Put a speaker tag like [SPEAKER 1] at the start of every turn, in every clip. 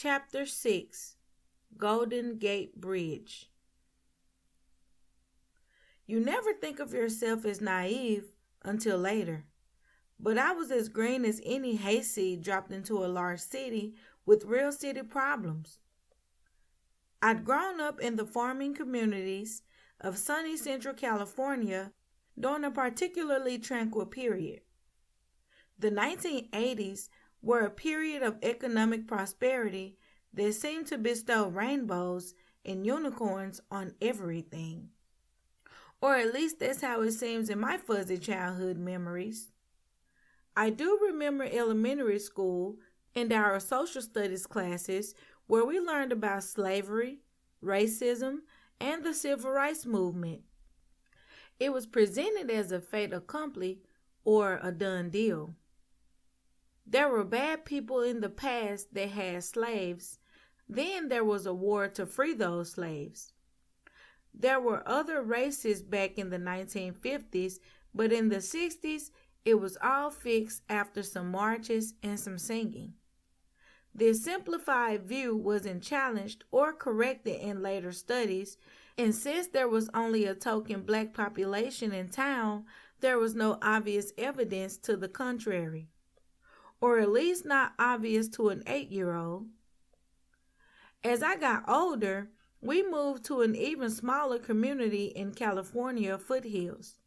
[SPEAKER 1] Chapter 6, Golden Gate Bridge. You never think of yourself as naive until later. But I was as green as any hayseed dropped into a large city with real city problems. I'd grown up in the farming communities of sunny Central California during a particularly tranquil period. The 1980s were a period of economic prosperity that seemed to bestow rainbows and unicorns on everything. Or at least that's how it seems in my fuzzy childhood memories. I do remember elementary school and our social studies classes where we learned about slavery, racism, and the civil rights movement. It was presented as a fait accompli or a done deal. There were bad people in the past that had slaves. Then there was a war to free those slaves. There were other races back in the 1950s, but in the 60s, it was all fixed after some marches and some singing. This simplified view wasn't challenged or corrected in later studies, and since there was only a token black population in town, there was no obvious evidence to the contrary, or at least not obvious to an 8-year-old. As I got older, we moved to an even smaller community in California foothills.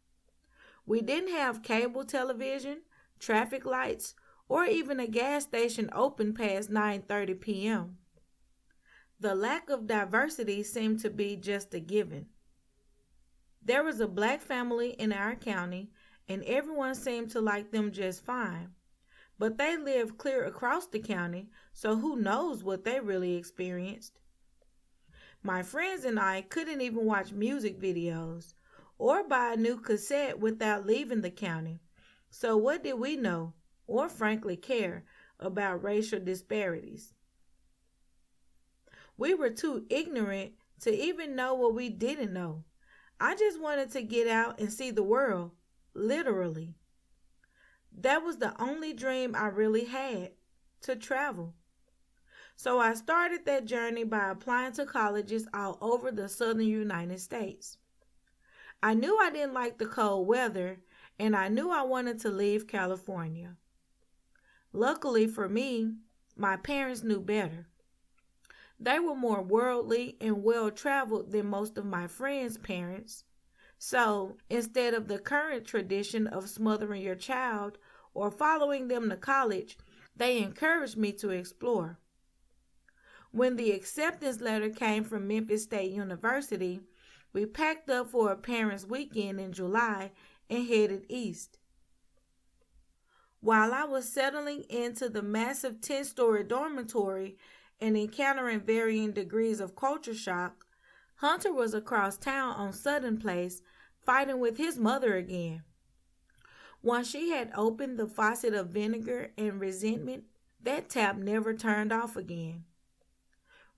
[SPEAKER 1] We didn't have cable television, traffic lights, or even a gas station open past 9:30 p.m. The lack of diversity seemed to be just a given. There was a black family in our county, and everyone seemed to like them just fine. But they lived clear across the county, so who knows what they really experienced. My friends and I couldn't even watch music videos or buy a new cassette without leaving the county. So what did we know, or frankly care, about racial disparities? We were too ignorant to even know what we didn't know. I just wanted to get out and see the world, literally. That was the only dream I really had, to travel. So I started that journey by applying to colleges all over the southern United States. I knew I didn't like the cold weather, and I knew I wanted to leave California. Luckily for me, my parents knew better. They were more worldly and well-traveled than most of my friends' parents. So, instead of the current tradition of smothering your child or following them to college, they encouraged me to explore. When the acceptance letter came from Memphis State University, we packed up for a parents' weekend in July and headed east. While I was settling into the massive 10-story dormitory and encountering varying degrees of culture shock, Hunter was across town on Sutton Place fighting with his mother again. Once she had opened the faucet of vinegar and resentment, that tap never turned off again.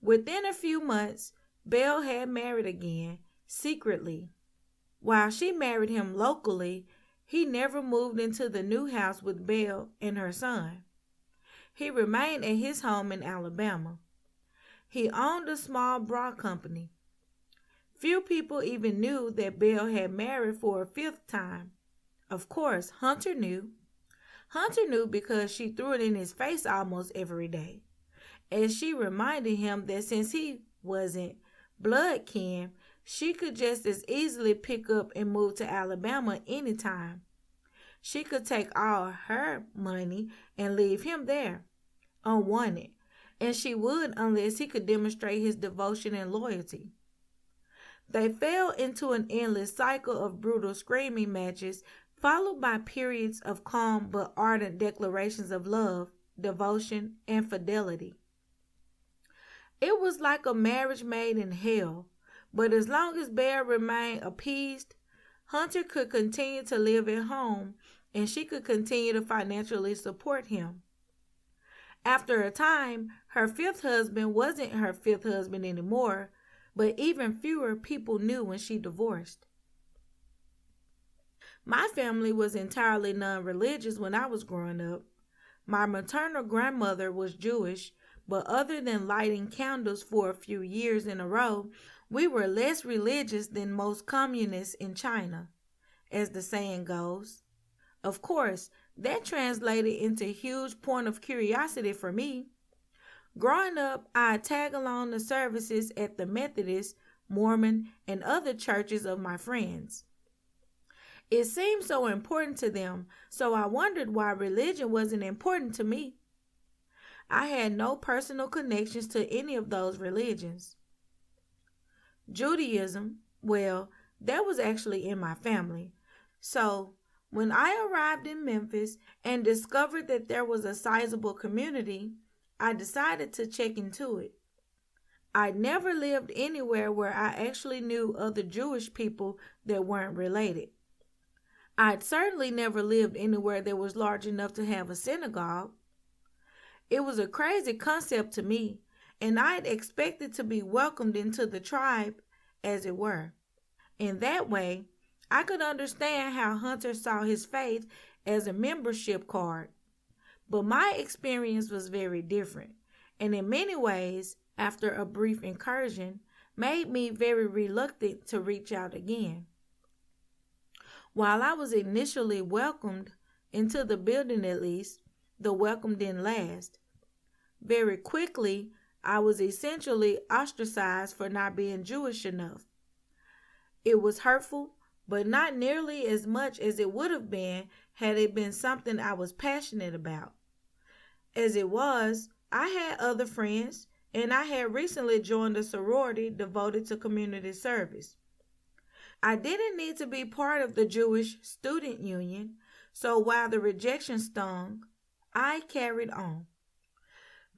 [SPEAKER 1] Within a few months, Belle had married again, secretly. While she married him locally, he never moved into the new house with Belle and her son. He remained at his home in Alabama. He owned a small bra company. Few people even knew that Belle had married for a 5th time. Of course, Hunter knew. Hunter knew because she threw it in his face almost every day, as she reminded him that since he wasn't blood kin, she could just as easily pick up and move to Alabama anytime. She could take all her money and leave him there, unwanted, and she would unless he could demonstrate his devotion and loyalty. They fell into an endless cycle of brutal screaming matches, followed by periods of calm but ardent declarations of love, devotion, and fidelity. It was like a marriage made in hell, but as long as Belle remained appeased, Hunter could continue to live at home and she could continue to financially support him. After a time, her 5th husband wasn't her 5th husband anymore, but even fewer people knew when she divorced. My family was entirely non-religious when I was growing up. My maternal grandmother was Jewish, But other than lighting candles for a few years in a row, we were less religious than most communists in China, as the saying goes. Of course, that translated into a huge point of curiosity for me. Growing up, I'd tag along the services at the Methodist, Mormon, and other churches of my friends. It seemed so important to them, so I wondered why religion wasn't important to me. I had no personal connections to any of those religions. Judaism, well, that was actually in my family. So, when I arrived in Memphis and discovered that there was a sizable community, I decided to check into it. I'd never lived anywhere where I actually knew other Jewish people that weren't related. I'd certainly never lived anywhere that was large enough to have a synagogue. It was a crazy concept to me, and I'd expected to be welcomed into the tribe, as it were. In that way, I could understand how Hunter saw his faith as a membership card. But my experience was very different, and in many ways, after a brief incursion, made me very reluctant to reach out again. While I was initially welcomed into the building, at least, the welcome didn't last. Very quickly, I was essentially ostracized for not being Jewish enough. It was hurtful, but not nearly as much as it would have been had it been something I was passionate about. As it was, I had other friends, and I had recently joined a sorority devoted to community service. I didn't need to be part of the Jewish Student Union, so while the rejection stung, I carried on.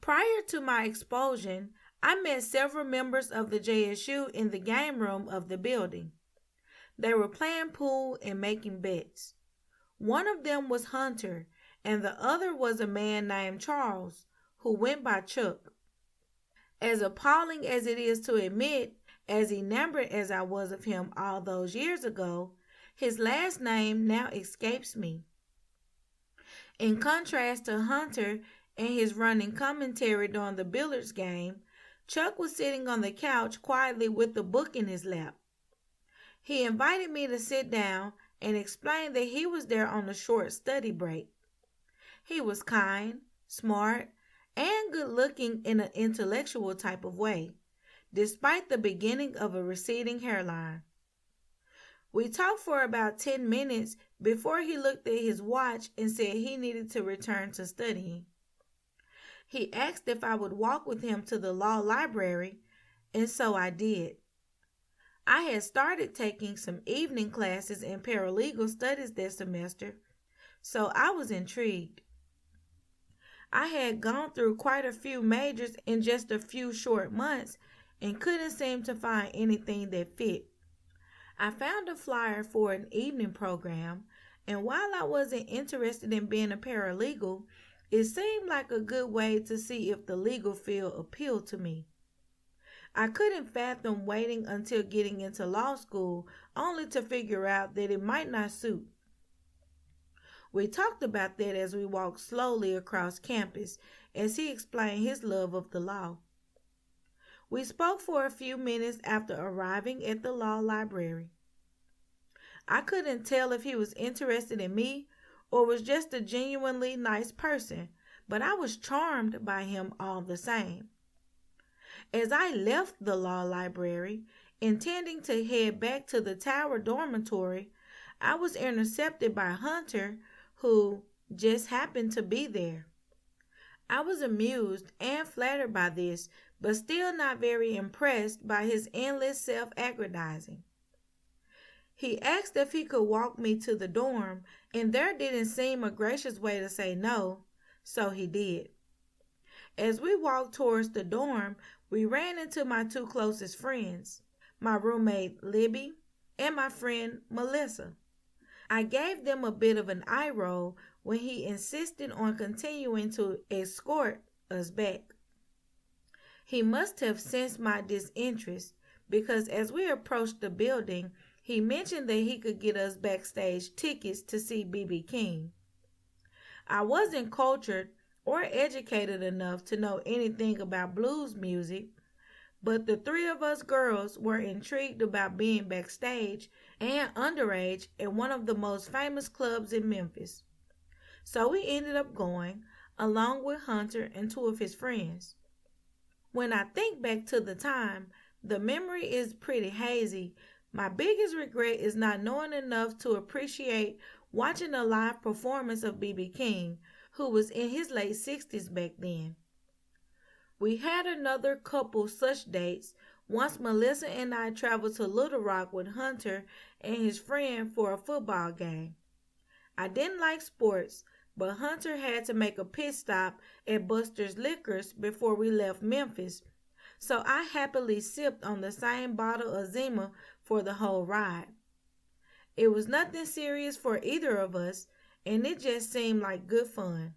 [SPEAKER 1] Prior to my expulsion, I met several members of the JSU in the game room of the building. They were playing pool and making bets. One of them was Hunter, and the other was a man named Charles, who went by Chuck. As appalling as it is to admit, as enamored as I was of him all those years ago, his last name now escapes me. In contrast to Hunter and his running commentary during the billiards game, Chuck was sitting on the couch quietly with a book in his lap. He invited me to sit down and explained that he was there on a short study break. He was kind, smart, and good-looking in an intellectual type of way, despite the beginning of a receding hairline. We talked for about 10 minutes before he looked at his watch and said he needed to return to studying. He asked if I would walk with him to the law library, and so I did. I had started taking some evening classes in paralegal studies that semester, so I was intrigued. I had gone through quite a few majors in just a few short months and couldn't seem to find anything that fit. I found a flyer for an evening program, and while I wasn't interested in being a paralegal, it seemed like a good way to see if the legal field appealed to me. I couldn't fathom waiting until getting into law school only to figure out that it might not suit. We talked about that as we walked slowly across campus as he explained his love of the law. We spoke for a few minutes after arriving at the law library. I couldn't tell if he was interested in me or was just a genuinely nice person, but I was charmed by him all the same. As I left the law library, intending to head back to the tower dormitory, I was intercepted by Hunter, who just happened to be there. I was amused and flattered by this, but still not very impressed by his endless self-aggrandizing. He asked if he could walk me to the dorm, and there didn't seem a gracious way to say no, so he did. As we walked towards the dorm, we ran into my two closest friends, my roommate Libby and my friend Melissa. I gave them a bit of an eye roll when he insisted on continuing to escort us back. He must have sensed my disinterest because as we approached the building, he mentioned that he could get us backstage tickets to see B.B. King. I wasn't cultured, or educated enough to know anything about blues music, but the three of us girls were intrigued about being backstage and underage at one of the most famous clubs in Memphis. So we ended up going, along with Hunter and two of his friends. When I think back to the time, the memory is pretty hazy. My biggest regret is not knowing enough to appreciate watching a live performance of B.B. King, who was in his late 60s back then. We had another couple such dates once Melissa and I traveled to Little Rock with Hunter and his friend for a football game. I didn't like sports, but Hunter had to make a pit stop at Buster's Liquors before we left Memphis, so I happily sipped on the same bottle of Zima for the whole ride. It was nothing serious for either of us, and it just seemed like good fun.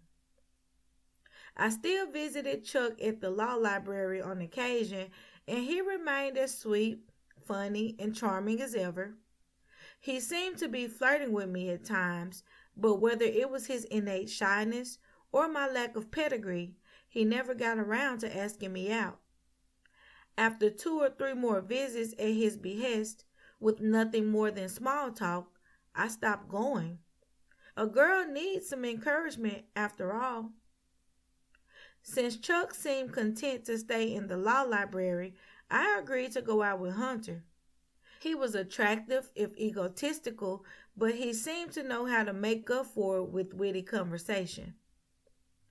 [SPEAKER 1] I still visited Chuck at the law library on occasion, and he remained as sweet, funny, and charming as ever. He seemed to be flirting with me at times, but whether it was his innate shyness or my lack of pedigree, he never got around to asking me out. After 2 or 3 more visits at his behest, with nothing more than small talk, I stopped going. A girl needs some encouragement after all. Since Chuck seemed content to stay in the law library, I agreed to go out with Hunter. He was attractive, if egotistical, but he seemed to know how to make up for it with witty conversation.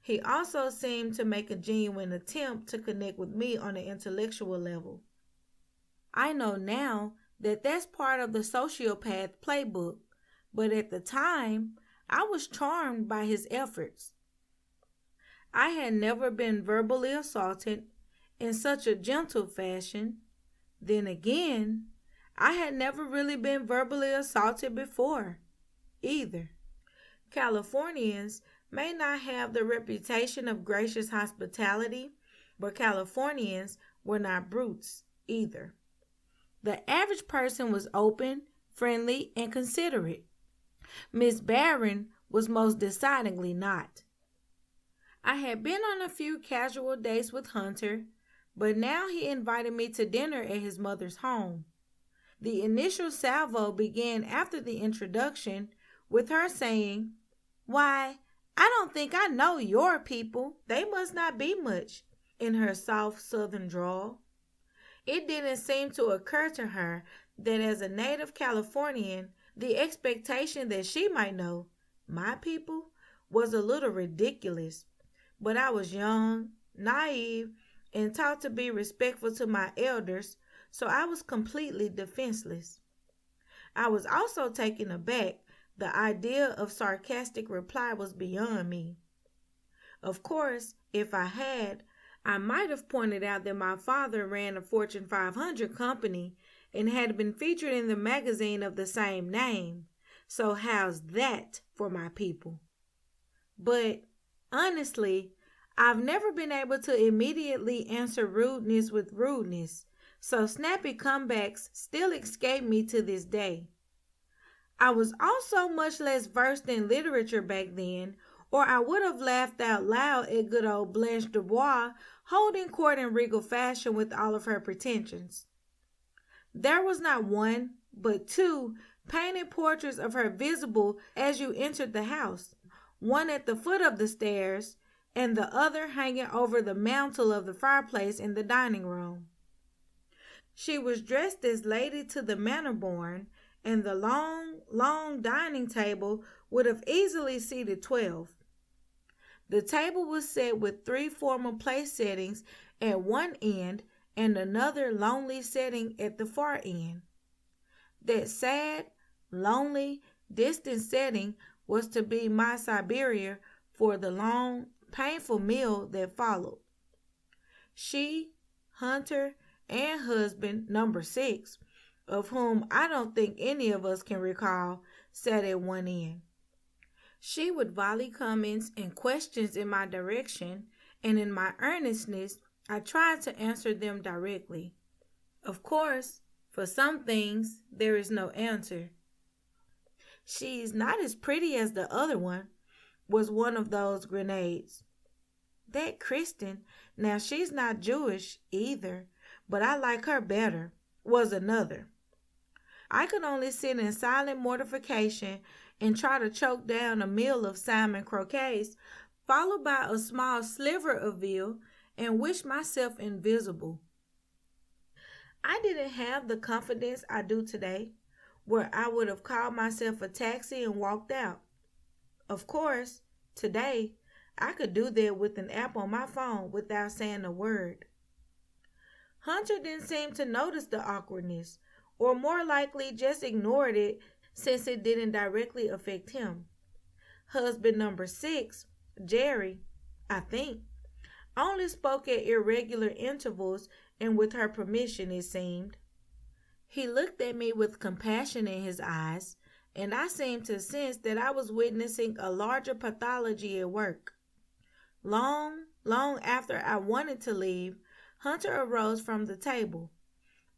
[SPEAKER 1] He also seemed to make a genuine attempt to connect with me on an intellectual level. I know now that that's part of the sociopath playbook, but at the time, I was charmed by his efforts. I had never been verbally assaulted in such a gentle fashion. Then again, I had never really been verbally assaulted before, either. Californians may not have the reputation of gracious hospitality, but Californians were not brutes, either. The average person was open, friendly, and considerate. Miss Barron was most decidedly not. I had been on a few casual dates with Hunter, but now he invited me to dinner at his mother's home. The initial salvo began after the introduction with her saying, "Why, I don't think I know your people. They must not be much," in her soft southern drawl. It didn't seem to occur to her that as a native Californian, the expectation that she might know my people was a little ridiculous. But I was young, naive, and taught to be respectful to my elders, so I was completely defenseless. I was also taken aback. The idea of sarcastic reply was beyond me. Of course, if I had, I might have pointed out that my father ran a Fortune 500 company and had been featured in the magazine of the same name. So how's that for my people? But honestly, I've never been able to immediately answer rudeness with rudeness, so snappy comebacks still escape me to this day. I was also much less versed in literature back then, or I would have laughed out loud at good old Blanche Dubois holding court in regal fashion with all of her pretensions. There was not one, but 2 painted portraits of her visible as you entered the house, one at the foot of the stairs and the other hanging over the mantel of the fireplace in the dining room. She was dressed as Lady to the Manor born, and the long dining table would have easily seated 12. The table was set with 3 formal place settings at one end and another lonely setting at the far end. That sad, lonely, distant setting was to be my Siberia for the long, painful meal that followed. She, Hunter, and husband, number 6, of whom I don't think any of us can recall, sat at one end. She would volley comments and questions in my direction, and in my earnestness, I tried to answer them directly. Of course, for some things, there is no answer. "She's not as pretty as the other one," was one of those grenades. That Kristen, now she's not Jewish either, but I like her better, was another. I could only sit in silent mortification and try to choke down a meal of salmon croquettes, followed by a small sliver of veal, and wish myself invisible. I didn't have the confidence I do today, where I would have called myself a taxi and walked out. Of course, today, I could do that with an app on my phone without saying a word. Hunter didn't seem to notice the awkwardness, or more likely just ignored it since it didn't directly affect him. Husband number 6, Jerry, I think, only spoke at irregular intervals and with her permission, it seemed. He looked at me with compassion in his eyes, and I seemed to sense that I was witnessing a larger pathology at work. Long after I wanted to leave, Hunter arose from the table.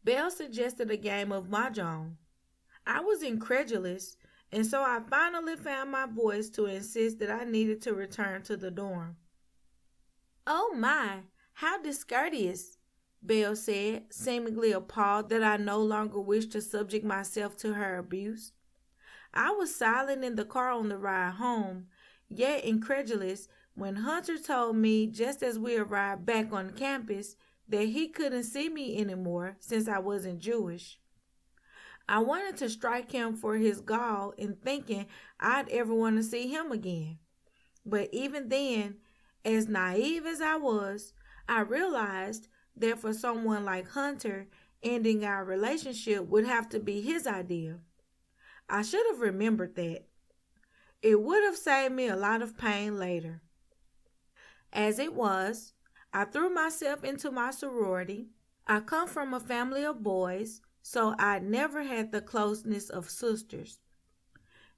[SPEAKER 1] Belle suggested a game of mahjong. I was incredulous, and so I finally found my voice to insist that I needed to return to the dorm. "Oh my, how discourteous," Belle said, seemingly appalled that I no longer wished to subject myself to her abuse. I was silent in the car on the ride home, yet incredulous when Hunter told me just as we arrived back on campus that he couldn't see me anymore since I wasn't Jewish. I wanted to strike him for his gall in thinking I'd ever want to see him again. But even then, as naive as I was, I realized that for someone like Hunter, ending our relationship would have to be his idea. I should have remembered that. It would have saved me a lot of pain later. As it was, I threw myself into my sorority. I come from a family of boys, so I never had the closeness of sisters.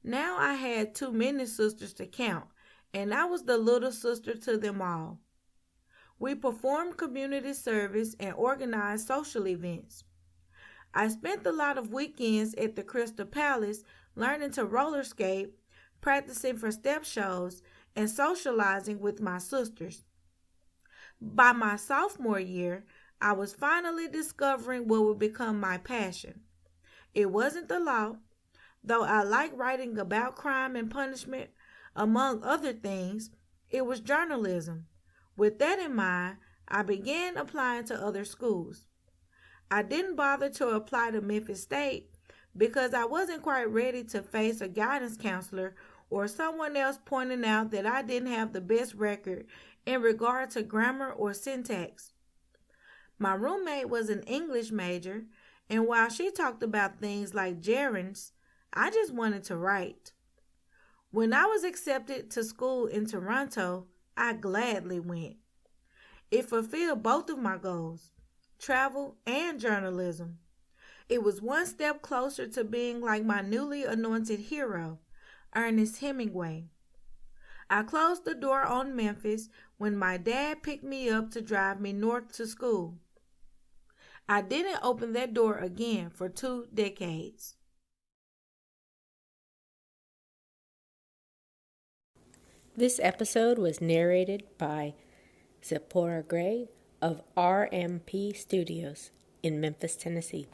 [SPEAKER 1] Now I had too many sisters to count, and I was the little sister to them all. We performed community service and organized social events. I spent a lot of weekends at the Crystal Palace learning to roller skate, practicing for step shows, and socializing with my sisters. By my sophomore year, I was finally discovering what would become my passion. It wasn't the law, though I like writing about crime and punishment. Among other things, it was journalism. With that in mind, I began applying to other schools. I didn't bother to apply to Memphis State because I wasn't quite ready to face a guidance counselor or someone else pointing out that I didn't have the best record in regard to grammar or syntax. My roommate was an English major, and while she talked about things like gerunds, I just wanted to write. When I was accepted to school in Toronto, I gladly went. It fulfilled both of my goals, travel and journalism. It was one step closer to being like my newly anointed hero, Ernest Hemingway. I closed the door on Memphis when my dad picked me up to drive me north to school. I didn't open that door again for 2 decades.
[SPEAKER 2] This episode was narrated by Zeporia Gray of RMP Studios in Memphis, Tennessee.